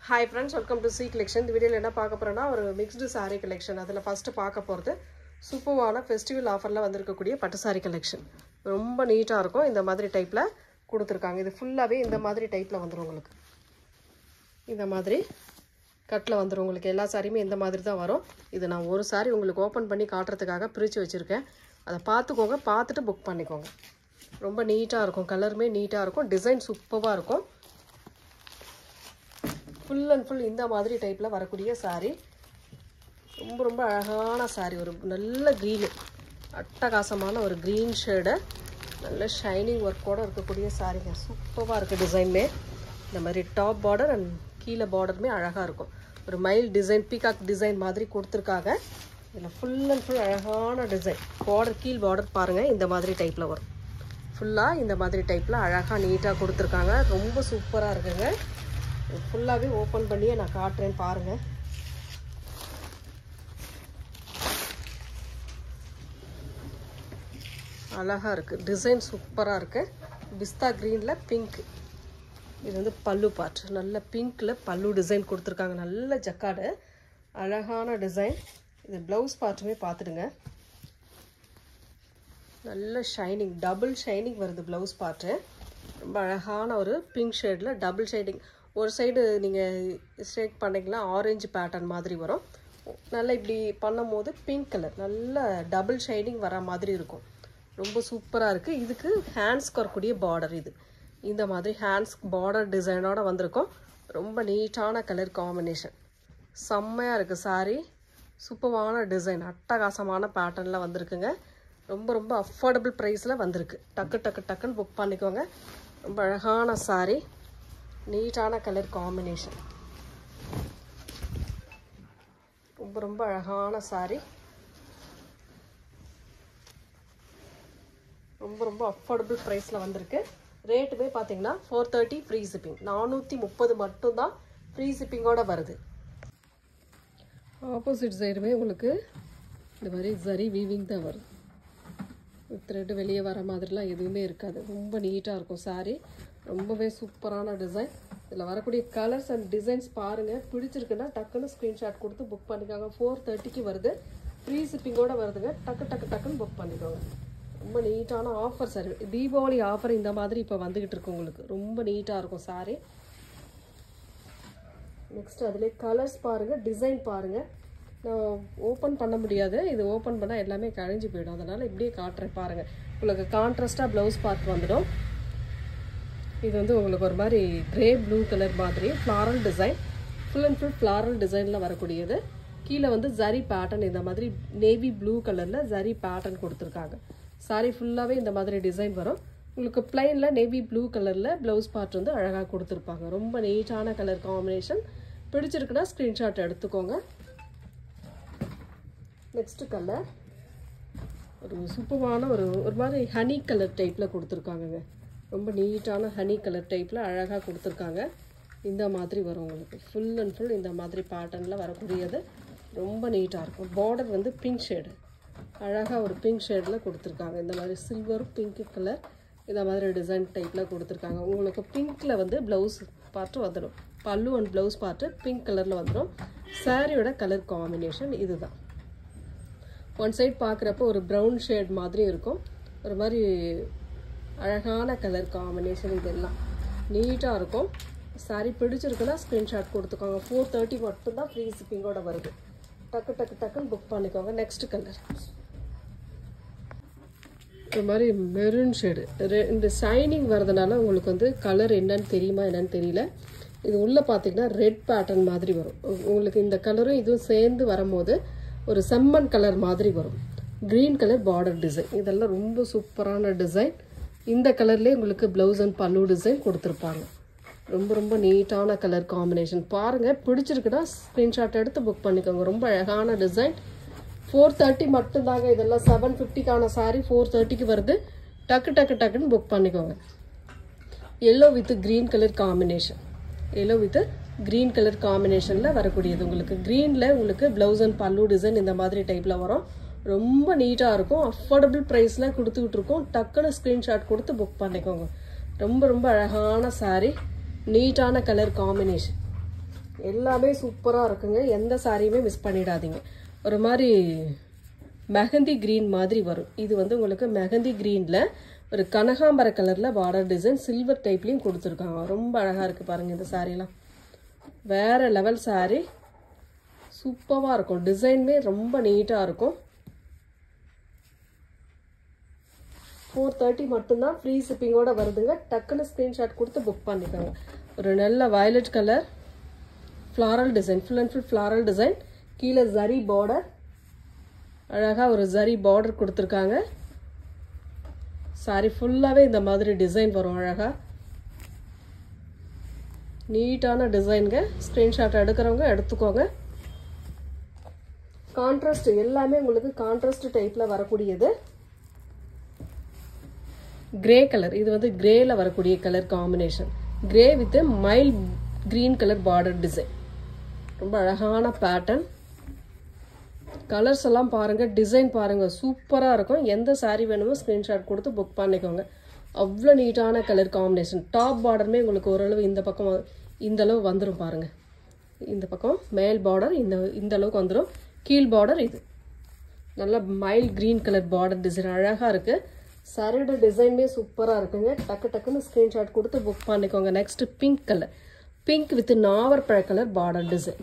Hi friends, welcome to C collection. The video என்ன பார்க்க போறேன்னா ஒரு mixed saree collection. அதுல ஃபர்ஸ்ட் பார்க்க போறது சூப்பரான ஃபெஸ்டிவல் ஆஃபர்ல வந்திருக்கக்கூடிய பட்டு saree collection. ரொம்ப நீட்டா இருக்கும். இந்த மாதிரி டைப்ல கொடுத்திருக்காங்க. இது ஃபுல்லாவே இந்த மாதிரி டைப்ல வந்துரும் உங்களுக்கு. இந்த மாதிரி கட்ல வந்துரும் உங்களுக்கு. எல்லா சாரியுமே இந்த மாதிரி தான் வரும். இது நான் ஒரு saree உங்களுக்கு ஓபன் பண்ணி காட்றதுக்காக பிரிச்சு வச்சிருக்கேன். அத பாத்துக்கோங்க, பார்த்துட்டு புக் பண்ணிக்கோங்க. ரொம்ப நீட்டா இருக்கும். கலருமே நீட்டா இருக்கும். டிசைன் சூப்பரா இருக்கும். full and full இந்த மாதிரி டைப்ல வரக்கூடிய saree ரொம்ப அழகான saree ஒரு நல்ல green அட்டகாசமான ஒரு green shade நல்ல ஷைனிங் வர்க்கோட இருக்கக்கூடிய saree சூப்பரா இருக்கு டிசைன்மே இந்த மாதிரி டாப் border and கீழ borderமே அழகா இருக்கும் ஒரு மைல் டிசைன் பீகாக் டிசைன் மாதிரி கொடுத்திருக்காங்க இதுல full and full அழகான டிசைன் border கீழ் border பாருங்க இந்த மாதிரி டைப்ல வரும் ஃபுல்லா இந்த மாதிரி டைப்ல அழகா நீட்டா கொடுத்திருக்காங்க ரொம்ப சூப்பரா இருக்குங்க ஃபுல்லாவே ஓபன் பண்ணி நான் காட்றேன் பாருங்க அழகா இருக்கு டிசைன் சூப்பரா இருக்கு பிஸ்தா கிரீன்ல பிங்க் இது வந்து பல்லு பார்ட் நல்ல பிங்க்ல பல்லு டிசைன் கொடுத்திருக்காங்க நல்ல ஜக்கார்டு அழகான டிசைன் இது ப்ளவுஸ் பார்ட்டுமே பாத்துடுங்க நல்ல ஷைனிங் டபுள் ஷைனிங் வருது ப்ளவுஸ் பார்ட் ரொம்ப அழகான ஒரு பிங்க் ஷேட்ல டபுள் ஷைனிங் ஒரு சைடு நீங்க ஸ்ட்ரைட் பண்ணீங்களா ஆரஞ்சு பேட்டர்ன் மாதிரி வரும் நல்ல இப்படி பண்ணும்போது பிங்க் கலர் நல்ல டபுள் ஷைனிங் வர மாதிரி இருக்கும் ரொம்ப சூப்பரா இருக்கு இதுக்கு ஹேண்ட்ஸ்க்கு வரக்கூடிய border இது இந்த மாதிரி ஹேண்ட்ஸ் border டிசைனோட வந்திருக்கும் ரொம்ப நீட்டான கலர் காம்பினேஷன் செம்மையா இருக்கு saree சூப்பரான டிசைன் அட்டகாசமான பேட்டர்ன்ல வந்திருக்குங்க ரொம்ப அஃபோர்டபிள் பிரைஸ்ல வந்திருக்கு டக்குன்னு புக் பண்ணிக்கோங்க ரொம்ப அழகான saree நீட்டான கலர் காம்பினேஷன் ரொம்ப அழகான saree ரொம்ப அஃபோர்டபிள் பிரைஸ்ல வந்திருக்கு ரேட்டுமே பாத்தீங்கன்னா 430 ஃப்ரீ ஷிப்பிங் 430 மட்டும் தான் ஃப்ரீ ஷிப்பிங்கோட வருது ஆப்போசிட் சைடுமே உங்களுக்கு இந்த மாதிரி ஜரி வீவிங் தான் வரும் த்ரெட் வெளியே வர மாதிரிலாம் எதுவுமே இருக்காது ரொம்ப நீட்டா இருக்கும் saree ரொம்பவே சூப்பரான டிசைன் இதுல வரக்கூடிய கலர்ஸ் அண்ட் டிசைன்ஸ் பாருங்க பிடிச்சிருக்குன்னா டக்குன்னு ஸ்கிரீன்ஷாட் கொடுத்து புக் பண்ணிக்கோங்க 430 க்கு வருது ஃப்ரீ ஷிப்பிங்கோட வருதுங்க டக்குன்னு புக் பண்ணிக்கோங்க ரொம்ப நீட்டான ஆஃபர் சார் தீபாவளி ஆஃபர் இந்த மாதிரி இப்போ வந்துகிட்டு இருக்கு உங்களுக்கு ரொம்ப நீட்டா இருக்கும் saree நெக்ஸ்ட் அதிலே கலர்ஸ் பாருங்க டிசைன் பாருங்க நான் ஓபன் பண்ண முடியாது இது ஓபன் பண்ணா எல்லாமே கழிஞ்சு போய்டும் அதனால இப்படியே காட்றேன் பாருங்க உங்களுக்கு கான்ட்ராஸ்டா ப்ளவுஸ் பார்ட் வந்துடும் இது வந்து உங்களுக்கு ஒரு மாதிரி கிரே ப்ளூ கலர் மாதிரி floral design full and full floral டிசைன்ல வரக்கூடியது கீழ வந்து ஜரி பேட்டர்ன் இந்த மாதிரி நேவி ப்ளூ கலர்ல ஜரி பேட்டர்ன் கொடுத்திருக்காங்க saree ஃபுல்லாவே இந்த மாதிரி டிசைன் வரும் உங்களுக்கு ப்ளைன்ல நேவி ப்ளூ கலர்ல ப்ளவுஸ் பார்ட் வந்து அழகா கொடுத்திருப்பாங்க ரொம்ப நீட்டான கலர் காம்பினேஷன் பிடிச்சிருக்குனா ஸ்கிரீன்ஷாட் எடுத்துக்கோங்க நெக்ஸ்ட் கலர் ஒரு சூப்பரான ஒரு மாதிரி ஹனி கலர் டைப்ல கொடுத்திருக்காங்கங்க ரொம்ப நீட்டான ஹனி கலர் டைப்ல அழகா கொடுத்திருக்காங்க இந்த மாதிரி வரும் உங்களுக்கு ஃபுல் அண்ட் ஃபுல் இந்த மாதிரி பேட்டர்ன்ல வரக்கூடியது ரொம்ப நீட்டா இருக்கும் border வந்து பிங்க் ஷேட் அழகா ஒரு பிங்க் ஷேட்ல கொடுத்திருக்காங்க இந்த மாதிரி சில்வர் பிங்க் கலர் இந்த மாதிரி டிசைன் டைப்ல கொடுத்திருக்காங்க உங்களுக்கு பிங்க்ல வந்து ப்ளவுஸ் பார்ட் வந்துடும் பல்லு அண்ட் ப்ளவுஸ் பார்ட் பிங்க் கலர்ல வந்துடும் சாரியோட கலர் காம்பினேஷன் இதுதான் ஒன் சைடு பார்க்குறப்போ ஒரு ப்ரௌன் ஷேட் மாதிரி இருக்கும் ஒரு மாதிரி அழகான கலர் காம்பினேஷன் இதெல்லாம் நீட்டா இருக்கும் saree பிடிச்சிருக்குன்னா ஸ்கிரீன்ஷாட் கொடுத்துக்கோங்க 430 மட்டும் தான் ஃப்ரீ ஷிப்பிங்கோட வருது டக்குன்னு புக் பண்ணிக்கோங்க நெக்ஸ்ட் கலர் ஒரு மாதிரி மெரூன் ஷேடு இந்த ஷைனிங் வரதுனால உங்களுக்கு வந்து கலர் என்னன்னு தெரியுமா என்னன்னு தெரியல இது உள்ள பார்த்தீங்கன்னா ரெட் பேட்டர்ன் மாதிரி வரும் உங்களுக்கு இந்த கலரும் இதுவும் சேர்ந்து வரும்போது ஒரு செம்மண் கலர் மாதிரி வரும் கிரீன் கலர் border டிசைன் இதெல்லாம் ரொம்ப சூப்பரான டிசைன் இந்த கலர்லயே உங்களுக்கு ப்ளவுஸ் அண்ட் பல்லு டிசைன் கொடுத்திருப்பாங்க ரொம்ப நீட்டான கலர் காம்பினேஷன் பாருங்க பிடிச்சிருக்குன்னா ஸ்கிரீன்ஷாட் எடுத்து புக் பண்ணிக்கோங்க ரொம்ப அழகான டிசைன் 430 மட்டும் தாங்க இதெல்லாம் 750 கான saree 430 க்கு வருது டக்குன்னு புக் பண்ணிக்கோங்க yellow with green colour combination yellow with green colour காம்பினேஷன்ல வரக்கூடியது உங்களுக்கு greenல உங்களுக்கு ப்ளவுஸ் அண்ட் பல்லு டிசைன் இந்த மாதிரி டைப்ல வரும் ரொம்ப நீட்டா இருக்கும் அஃபோர்டபிள் பிரைஸ்ல கொடுத்துட்டு இருக்கோம் டக்குன்னு ஸ்கிரீன்ஷாட் கொடுத்து புக் பண்ணிக்கோங்க ரொம்ப அழகான saree நீட்டான கலர் காம்பினேஷன் எல்லாமே சூப்பராக இருக்குங்க. எந்த சாரியுமே மிஸ் பண்ணிடாதீங்க. ஒரு மாதிரி மெஹந்தி க்ரீன் மாதிரி வரும். இது வந்து உங்களுக்கு மெஹந்தி க்ரீனில் ஒரு கனகாம்பர கலரில் பார்டர் டிசைன் சில்வர் டைப்லேயும் கொடுத்துருக்காங்க. ரொம்ப அழகாக இருக்குது பாருங்கள். இந்த சாரீலாம் வேறு லெவல் சாரீ, சூப்பராக இருக்கும். டிசைனுமே ரொம்ப நீட்டாக இருக்கும். 430 மட்டும்தான். ஃப்ரீ ஷிப்பிங்கோட வருதுங்க. டக்குன்னு ஸ்க்ரீன்ஷாட் கொடுத்து புக் பண்ணிக்கோங்க. ஒரு நல்ல violet colour floral design, full and full floral design. கீழே ஜரி பார்டர், அழகாக ஒரு ஜரி பார்டர் கொடுத்துருக்காங்க. சாரி ஃபுல்லாகவே இந்த மாதிரி டிசைன் வரும். அழகாக நீட்டான டிசைனுங்க. ஸ்க்ரீன்ஷாட் எடுக்கிறவங்க எடுத்துக்கோங்க. கான்ட்ராஸ்ட் எல்லாமே உங்களுக்கு கான்ட்ராஸ்ட் டைப்பில் வரக்கூடியது. கிரே கலர், இது வந்து கிரேல வரக்கூடிய colour combination. Grey with mild green colour border design. ரொம்ப அழகான பேட்டர்ன். கலர்ஸ் எல்லாம் பாருங்கள், டிசைன் பாருங்கள், சூப்பராக இருக்கும். எந்த சாரீ வேணுமோ ஸ்க்ரீன்ஷாட் கொடுத்து புக் பண்ணிக்கோங்க. அவ்வளோ நீட்டான கலர் காம்பினேஷன். டாப் பார்டருமே உங்களுக்கு ஓரளவு இந்த பக்கம் இந்த அளவு வந்துடும் பாருங்கள். இந்த பக்கம் மேல் பார்டர் இந்த அளவுக்கு வந்துடும். கீழ் பார்டர் இது நல்ல mild green colour border design அழகாக இருக்குது. சாரியோட டிசைனுமே சூப்பராக இருக்குங்க. டக்குன்னு ஸ்க்ரீன்ஷாட் கொடுத்து புக் பண்ணிக்கோங்க. Next pink colour, pink with நாவற்பழ கலர் பார்டர் டிசைன்.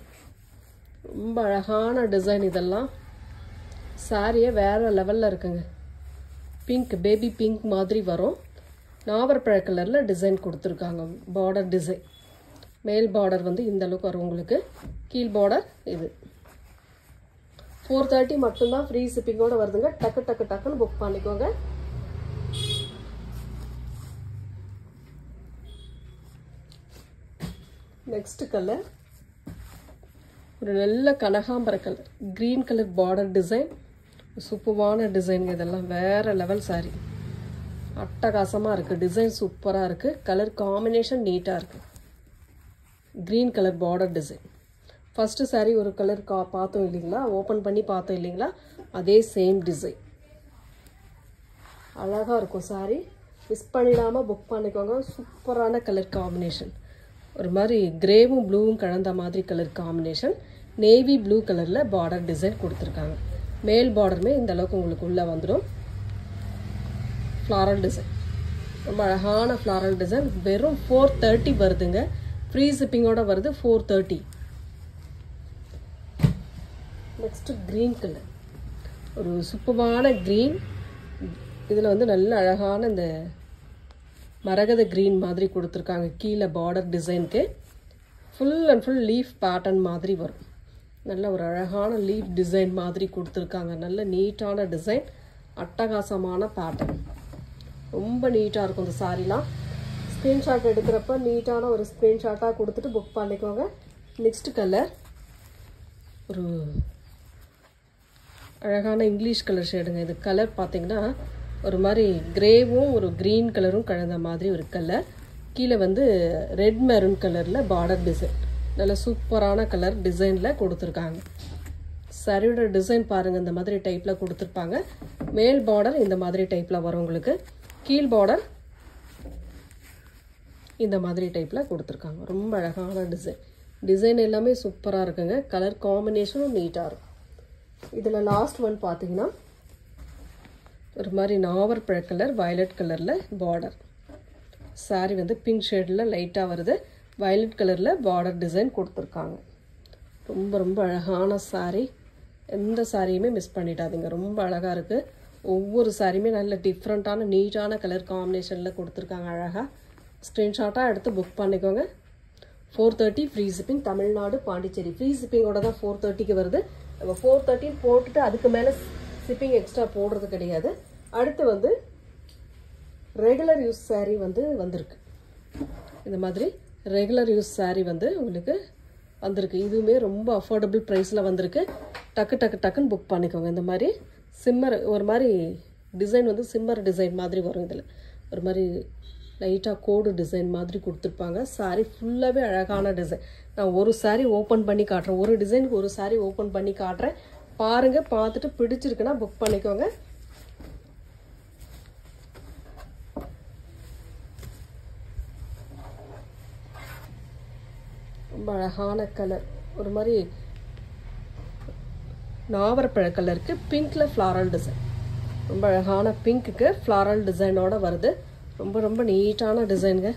ரொம்ப அழகான டிசைன். இதெல்லாம் சாரியே வேறு லெவலில் இருக்குங்க. பிங்க், பேபி பிங்க் மாதிரி வரும். நாவற்பழ கலரில் டிசைன் கொடுத்துருக்காங்க. பார்டர் டிசைன் மேல் பார்டர் வந்து இந்த அளவுக்கு வரும் உங்களுக்கு. கீழ் பார்டர் இது. 430 மட்டும்தான். ஃப்ரீ ஷிப்பிங்கோட வருதுங்க. டக்குன்னு புக் பண்ணிக்கோங்க. நெக்ஸ்ட் கலர் ஒரு நல்ல கனகாம்பர colour, green colour border design. சூப்பரான டிசைன். இதெல்லாம் வேற லெவல் சாரி. அட்டகாசமாக இருக்குது. டிசைன் சூப்பராக இருக்குது. கலர் காம்பினேஷன் நீட்டாக இருக்குது. Green colour border design. First sorry ஒரு கலர் பார்த்தோம் இல்லைங்களா, ஓப்பன் பண்ணி பார்த்தோம் இல்லைங்களா, அதே சேம் டிசைன். அழகாக இருக்கும் சாரி. மிஸ் பண்ணிடாமல் புக் பண்ணிக்கோங்க. சூப்பரான கலர் காம்பினேஷன். ஒரு மாதிரி கிரேவும் ப்ளூவும் கலந்த மாதிரி கலர் காம்பினேஷன். நேவி ப்ளூ கலரில் பார்டர் டிசைன் கொடுத்துருக்காங்க. மேல் பார்டருமே இந்த அளவுக்கு உங்களுக்கு உள்ளே வந்துடும். ஃப்ளாரல் டிசைன், ரொம்ப அழகான ஃப்ளாரல் டிசைன். வெறும் 430 வருதுங்க. ஃப்ரீ ஷிப்பிங்கோட வருது. 430. நெக்ஸ்ட் க்ரீன் கலர், ஒரு சூப்பரான க்ரீன். இதில் வந்து நல்ல அழகான இந்த மரகத க்ரீன் மாதிரி கொடுத்துருக்காங்க. கீழே பார்டர் டிசைனுக்கு full and full leaf pattern மாதிரி வரும். நல்ல ஒரு அழகான லீஃப் டிசைன் மாதிரி கொடுத்துருக்காங்க. நல்ல நீட்டான டிசைன், அட்டகாசமான பேட்டர்ன். ரொம்ப நீட்டாக இருக்கும் இந்த சாரீலாம். ஸ்க்ரீன்ஷாட் எடுக்கிறப்ப நீட்டான ஒரு ஸ்க்ரீன்ஷாட்டாக கொடுத்துட்டு புக் பண்ணிக்கோங்க. நெக்ஸ்ட் கலர் ஒரு அழகான இங்கிலீஷ் கலர் ஷேடுங்க. இது கலர் பார்த்தீங்கன்னா ஒரு மாதிரி கிரேவும் ஒரு க்ரீன் கலரும் கலந்த மாதிரி ஒரு கலர். கீழே வந்து ரெட் மெரூன் கலரில் பார்டர் டிசைன். நல்ல சூப்பரான கலர் டிசைனில் கொடுத்துருக்காங்க. சாரியோட டிசைன் பாருங்கள், இந்த மாதிரி டைப்பில் கொடுத்துருப்பாங்க. மேல் பார்டர் இந்த மாதிரி டைப்பில் வரும் உங்களுக்கு. கீழ் பார்டர் இந்த மாதிரி டைப்பில் கொடுத்துருக்காங்க. ரொம்ப அழகான டிசைன். டிசைன் எல்லாமே சூப்பராக இருக்குங்க. கலர் காம்பினேஷனும் நீட்டாக இருக்கும். இதில் லாஸ்ட் ஒன் பார்த்தீங்கன்னா ஒரு மாதிரி நாவற்பழ கலர் வயலட் கலரில் பார்டர். சாரி வந்து பிங்க் ஷேடில் லைட்டாக வருது. வயலட் கலரில் பார்டர் டிசைன் கொடுத்துருக்காங்க. ரொம்ப அழகான சாரி. எந்த சாரியுமே மிஸ் பண்ணிடாதீங்க. ரொம்ப அழகாக இருக்குது. ஒவ்வொரு சாரியுமே நல்ல டிஃப்ரெண்ட்டான நீட்டான கலர் காம்பினேஷனில் கொடுத்துருக்காங்க. அழகாக ஸ்க்ரீன்ஷாட்டாக எடுத்து புக் பண்ணிக்கோங்க. 430 free shipping. Tamil Nadu, Pondicherry. Free ஷிப்பிங்கோட தான் 430க்கு வருது. நம்ம 430 போட்டுட்டு அதுக்கு மேலே ஷிப்பிங் எக்ஸ்ட்ரா போடுறது கிடையாது. அடுத்து வந்து ரெகுலர் யூஸ் சாரீ வந்திருக்கு. இந்த மாதிரி ரெகுலர் யூஸ் சாரீ வந்து உங்களுக்கு வந்திருக்கு. இதுவுமே ரொம்ப அஃபோர்டபுள் ப்ரைஸில் வந்திருக்கு. டக்குன்னு புக் பண்ணிக்கோங்க. இந்த மாதிரி சிம்மர் ஒரு மாதிரி டிசைன் வந்து சிம்மர் டிசைன் மாதிரி வரும். இதில் ஒரு மாதிரி லைட்டாக கோடு டிசைன் மாதிரி கொடுத்துருப்பாங்க. சாரீ ஃபுல்லாகவே அழகான டிசைன். நான் ஒரு சாரீ ஓப்பன் பண்ணி காட்டுறேன். ஒரு டிசைனுக்கு ஒரு சாரீ ஓப்பன் பண்ணி காட்டுறேன். பாருங்கள், பார்த்துட்டு பிடிச்சிருக்குன்னா புக் பண்ணிக்கோங்க. ரொம்ப அழகான கலர், ஒரு மாதிரி நாவற்பழ கலருக்கு பிங்க்கில் ஃப்ளாரல் டிசைன். ரொம்ப அழகான பிங்க்குக்கு ஃப்ளாரல் டிசைனோட வருது. ரொம்ப ரொம்ப நீட்டான டிசைனுங்க.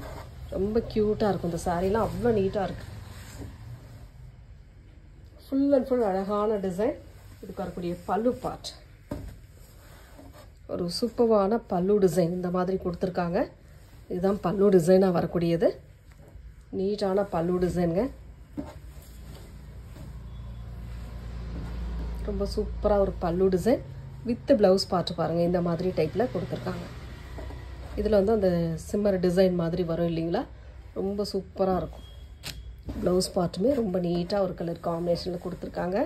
ரொம்ப க்யூட்டாக இருக்கும் இந்த சாரீலாம், அவ்வளோ நீட்டாக இருக்குது. ஃபுல் அண்ட் ஃபுல் அழகான டிசைன். இதுக்கு வரக்கூடிய பல்லு பார்ட் ஒரு சூப்பரான பல்லு டிசைன் இந்த மாதிரி கொடுத்துருக்காங்க. இதுதான் பல்லு டிசைனாக வரக்கூடியது. நீட்டான பல்லு டிசைனுங்க. ரொம்ப சூப்பராக ஒரு பல்லு டிசைன் வித் ப்ளவுஸ் பார்ட் பாருங்கள், இந்த மாதிரி டைப்பில் கொடுத்துருக்காங்க. இதில் வந்து அந்த சிம்மர் டிசைன் மாதிரி வரும் இல்லைங்களா, ரொம்ப சூப்பராக இருக்கும். ப்ளவுஸ் பார்ட்டுமே ரொம்ப நீட்டாக ஒரு கலர் காம்பினேஷனில் கொடுத்துருக்காங்க.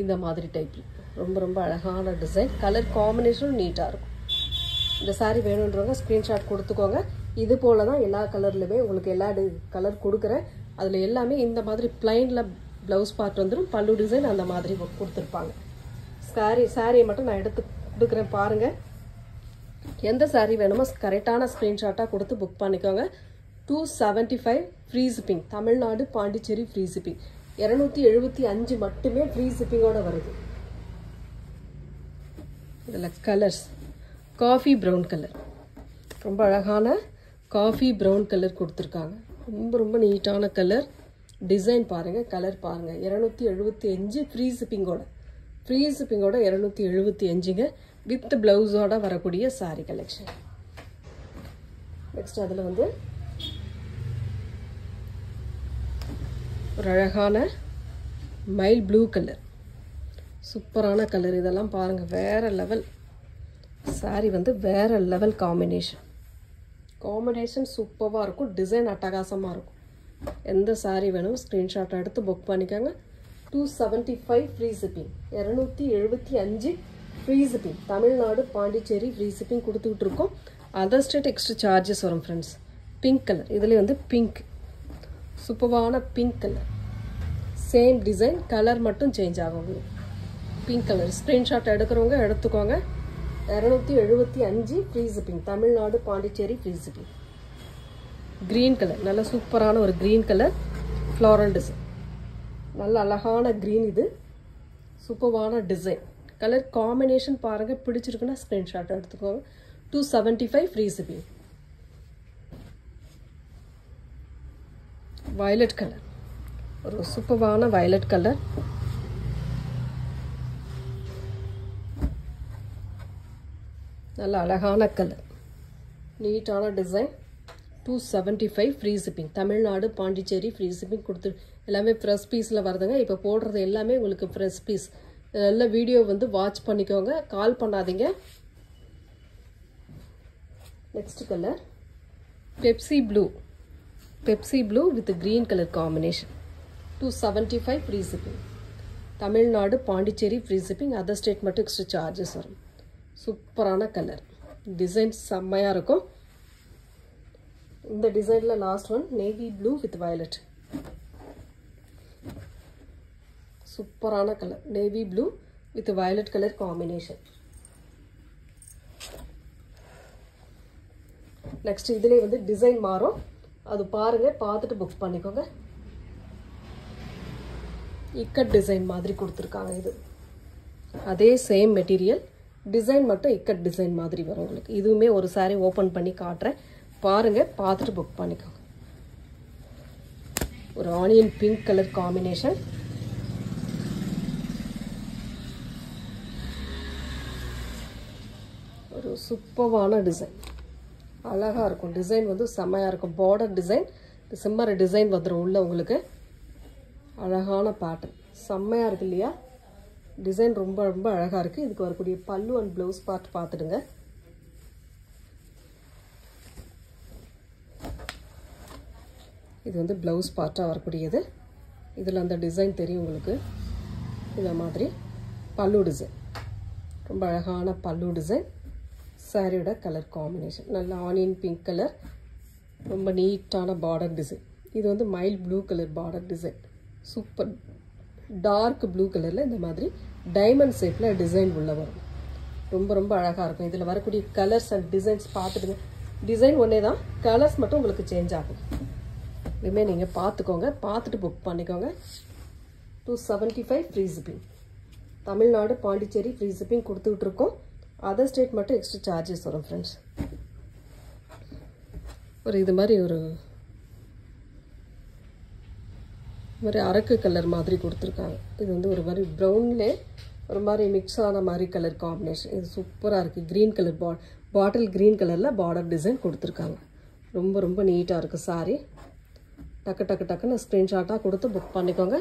இந்த மாதிரி டைப்பில் ரொம்ப ரொம்ப அழகான டிசைன். கலர் காம்பினேஷனும் நீட்டாக இருக்கும். இந்த சாரீ வேணுன்றவங்க ஸ்க்ரீன்ஷாட் கொடுத்துக்கோங்க. இது போல் தான் எல்லா கலர்லையுமே உங்களுக்கு எல்லா கலர் கொடுக்குறேன். அதில் எல்லாமே இந்த மாதிரி பிளைனில் ப்ளவுஸ் பார்ட் வந்துடும், பல்லு டிசைன் அந்த மாதிரி கொடுத்துருப்பாங்க. சாரியை மட்டும் நான் எடுத்து கொடுக்குறேன் பாருங்கள். எந்த சாரீ வேணுமோ கரெக்டான ஸ்க்ரீன்ஷாட்டாக கொடுத்து புக் பண்ணிக்கோங்க. 275 free shipping. Tamil Nadu Pondicherry free shipping. 275 மட்டுமே ஃப்ரீ ஷிப்பிங்கோட வருது. இதில் கலர்ஸ் காஃபி ப்ரௌன் கலர், ரொம்ப அழகான காஃபி ப்ரௌன் கலர் கொடுத்துருக்காங்க. ரொம்ப ரொம்ப நீட்டான கலர். டிசைன் பாருங்கள், கலர் பாருங்கள். 275 ஃப்ரீ ஷிப்பிங்கோட 275ங்க வித் ப்ளவுஸோட வரக்கூடிய சாரீ கலெக்ஷன். நெக்ஸ்ட் அதில் வந்து ஒரு அழகான மைல் ப்ளூ கலர், சூப்பரான கலர். இதெல்லாம் பாருங்கள், வேறு லெவல் சாரீ வந்து வேறு லெவல் காம்பினேஷன் சூப்பராக இருக்கும். டிசைன் அட்டகாசமாக இருக்கும். எந்த சாரீ வேணும் ஸ்க்ரீன்ஷாட் எடுத்து புக் பண்ணிக்கோங்க. 275 free shipping. 275 free shipping. Tamil Nadu Pondicherry free shipping கொடுத்துக்கிட்டு இருக்கோம். அதர் ஸ்டேட் எக்ஸ்ட்ரா சார்ஜஸ் வரும் ஃப்ரெண்ட்ஸ். பிங்க் கலர், இதில் வந்து பிங்க், சூப்பரான pink colour. Same design, colour மட்டும் சேஞ்ச் ஆகும். பிங்க் கலர் ஸ்க்ரீன்ஷாட் எடுக்கிறவங்க எடுத்துக்கோங்க. 275 free shipping. Tamil Nadu Pondicherry free shipping. Green colour, நல்ல சூப்பரான ஒரு க்ரீன் கலர் ஃப்ளாரல் டிசைன். நல்ல அழகான க்ரீன். இது சூப்பரான டிசைன். கலர் காம்பினேஷன் பாருங்கள், பிடிச்சிருக்குன்னா ஸ்க்ரீன்ஷாட் எடுத்துக்கோங்க. 275 ஃப்ரீ ஷிப்பிங். வயலட் கலர், ஒரு சூப்பரான வயலட் கலர். நல்ல அழகான கலர், நீட்டான design. 275 free shipping. Tamil Nadu Pondicherry free shipping கொடுத்து எல்லாமே ஃப்ரெஷ் பீஸில் வருதுங்க. இப்போ போடுறது எல்லாமே உங்களுக்கு ஃப்ரெஷ் பீஸ். நல்ல வீடியோ வந்து வாட்ச் பண்ணிக்கோங்க, கால் பண்ணாதீங்க. Next colour Pepsi blue with green colour combination. 275 free shipping. Tamil Nadu Pondicherry free shipping. Other state மட்டும் எக்ஸ்ட்ரா சார்ஜஸ் வரும். சூப்பரான கலர். டிசைன் செம்மையாக இருக்கும். இந்த டிசைனில் last one navy blue with violet. சூப்பரான colour, navy blue with violet colour combination. Next இதிலே வந்து டிசைன் மாறும், அது பாருங்கள், பார்த்துட்டு புக் பண்ணிக்கோங்க. இக்கட் டிசைன் மாதிரி கொடுத்துருக்காங்க. இது அதே சேம் மெட்டீரியல், டிசைன் மட்டும் இக்கட் டிசைன் மாதிரி வரும் உங்களுக்கு. இதுவுமே ஒரு சாரீ ஓப்பன் பண்ணி காட்டுறேன் பாருங்கள், பார்த்துட்டு புக் பண்ணிக்கோங்க. ஒரு ஆனியன் பிங்க் கலர் காம்பினேஷன். ஒரு சூப்பரான டிசைன், அழகாக இருக்கும். டிசைன் வந்து செம்மையாக இருக்கும். பார்டர் டிசைன், சிம்மர் டிசைன் வந்துடும் உள்ள உங்களுக்கு. அழகான பேட்டர்ன், செம்மையாக இருக்கு இல்லையா? டிசைன் ரொம்ப ரொம்ப அழகாக இருக்குது. இதுக்கு வரக்கூடிய பல்லு அண்ட் ப்ளவுஸ் பார்ட் பார்த்துடுங்க. இது வந்து ப்ளவுஸ் பார்ட்டாக வரக்கூடியது. இதில் அந்த டிசைன் தெரியும் உங்களுக்கு. இந்த மாதிரி பல்லு டிசைன், ரொம்ப அழகான பல்லு டிசைன். சாரியோட கலர் காம்பினேஷன் நல்ல ஆனியன் பிங்க் கலர், ரொம்ப நீட்டான பார்டர் டிசைன். இது வந்து mild blue colour border design. Super dark blue கலரில் இந்த மாதிரி டைமண்ட் ஷேப்பில் டிசைன் உள்ள வரும். ரொம்ப ரொம்ப அழகாக இருக்கும். இதில் வரக்கூடிய கலர்ஸ் அண்ட் டிசைன்ஸ் பார்த்துடுங்க. டிசைன் ஒன்றே தான், கலர்ஸ் மட்டும் உங்களுக்கு சேஞ்ச் ஆகும். இதுமே நீங்கள் பார்த்துக்கோங்க, பார்த்துட்டு புக் பண்ணிக்கோங்க. 275 free shipping. Tamil Nadu Pondicherry free shipping கொடுத்துக்கிட்டு இருக்கோம். அதர் ஸ்டேட் மட்டும் எக்ஸ்ட்ரா சார்ஜஸ் வரும் ஃப்ரெண்ட்ஸ். ஒரு இது மாதிரி ஒரு அரக்கு கலர் மாதிரி கொடுத்துருக்காங்க. இது வந்து ஒரு மாதிரி ப்ரௌன்லே ஒரு மாதிரி மிக்ஸ் ஆன மாதிரி கலர் காம்பினேஷன். இது சூப்பராக இருக்குது. க்ரீன் கலர் பாட்டில் க்ரீன் கலரில் பார்டர் டிசைன் கொடுத்துருக்காங்க. ரொம்ப ரொம்ப நீட்டாக இருக்குது சாரீ. டக்குன்னு ஸ்க்ரீன்ஷாட்டாக கொடுத்து புக் பண்ணிக்கோங்க.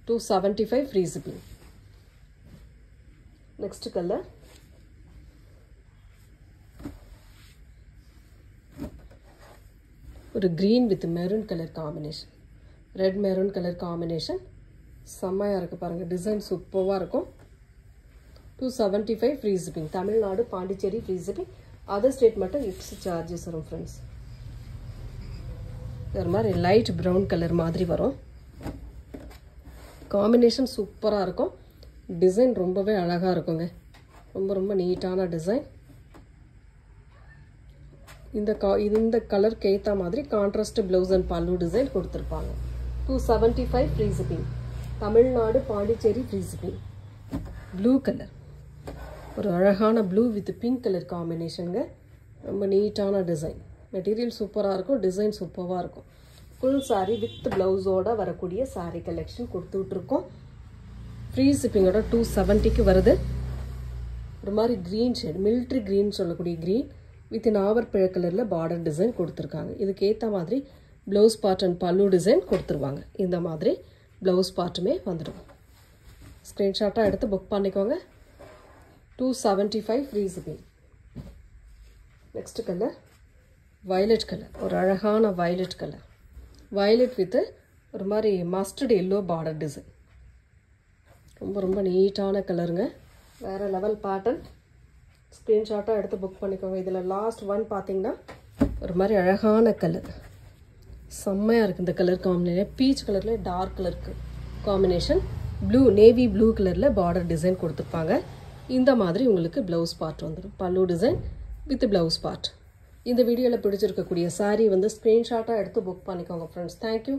275 ஃப்ரீ ஷிப்பிங். நெக்ஸ்ட் கலர் ஒரு green with maroon colour combination. Red maroon colour combination செம்மையாக இருக்குது பாருங்கள். டிசைன் சூப்பராக இருக்கும். 275 free shipping. Tamil Nadu Pondicherry free shipping. Other state மட்டும் எக்ஸ்ட்ரா சார்ஜஸ் வரும் ஃப்ரெண்ட்ஸ். ஒரு மாதிரி லைட் ப்ரௌன் கலர் மாதிரி வரும். காம்பினேஷன் சூப்பராக இருக்கும். டிசைன் ரொம்பவே அழகாக இருக்குங்க. ரொம்ப ரொம்ப நீட்டான டிசைன். இந்த கலருக்கு ஏற்ற மாதிரி கான்ட்ராஸ்ட் ப்ளவுஸ் அண்ட் பல்லு டிசைன் கொடுத்துருப்பாங்க. 275 free shipping. Tamil Nadu Pondicherry free shipping. Blue colour ஒரு அழகான ப்ளூ வித் பிங்க் கலர் காம்பினேஷனுங்க. ரொம்ப நீட்டான டிசைன். மெட்டீரியல் சூப்பராக இருக்கும். டிசைன் சூப்பராக இருக்கும். ஃபுல் சாரீ வித் ப்ளவுஸோடு வரக்கூடிய சாரீ கலெக்ஷன் கொடுத்துட்ருக்கோம். ஃப்ரீ ஷிப்பிங்கோட 270க்கு வருது. ஒரு மாதிரி க்ரீன் ஷேட், மில்ட்ரி க்ரீன் சொல்லக்கூடிய க்ரீன் வித் நாவற்பழ கலரில் பார்டர் டிசைன் கொடுத்துருக்காங்க. இதுக்கு ஏற்ற மாதிரி ப்ளவுஸ் பார்ட் அண்ட் பல்லு டிசைன் கொடுத்துருவாங்க. இந்த மாதிரி ப்ளவுஸ் பார்ட்டுமே வந்துடும். ஸ்க்ரீன்ஷாட்டாக எடுத்து புக் பண்ணிக்கோங்க. 275 free shipping. Next colour violet colour. ஒரு அழகான வயலட் கலர். வயலட் வித் ஒரு மாதிரி மஸ்டர்ட் எல்லோ பார்டர் டிசைன். ரொம்ப ரொம்ப நீட்டான கலருங்க. வேறு லெவல் பேட்டர்ன். ஸ்க்ரீன்ஷாட்டாக எடுத்து புக் பண்ணிக்கோங்க. இதில் லாஸ்ட் ஒன் பார்த்தீங்கன்னா ஒரு மாதிரி அழகான கலர். செம்மையாக இருக்குது இந்த கலர் காம்பினேஷன். பீச் கலரில் டார்க் கலருக்கு காம்பினேஷன். நேவி ப்ளூ கலரில் பார்டர் டிசைன் கொடுத்துருப்பாங்க. இந்த மாதிரி உங்களுக்கு ப்ளவுஸ் பார்ட் வந்துடும். பல்லு டிசைன் வித் ப்ளவுஸ் பார்ட். இந்த வீடியோவில் பிடிச்சிருக்கக்கூடிய சாரீ வந்து ஸ்க்ரீன்ஷாட்டாக எடுத்து புக் பண்ணிக்கோங்க ஃப்ரெண்ட்ஸ். தேங்க்யூ.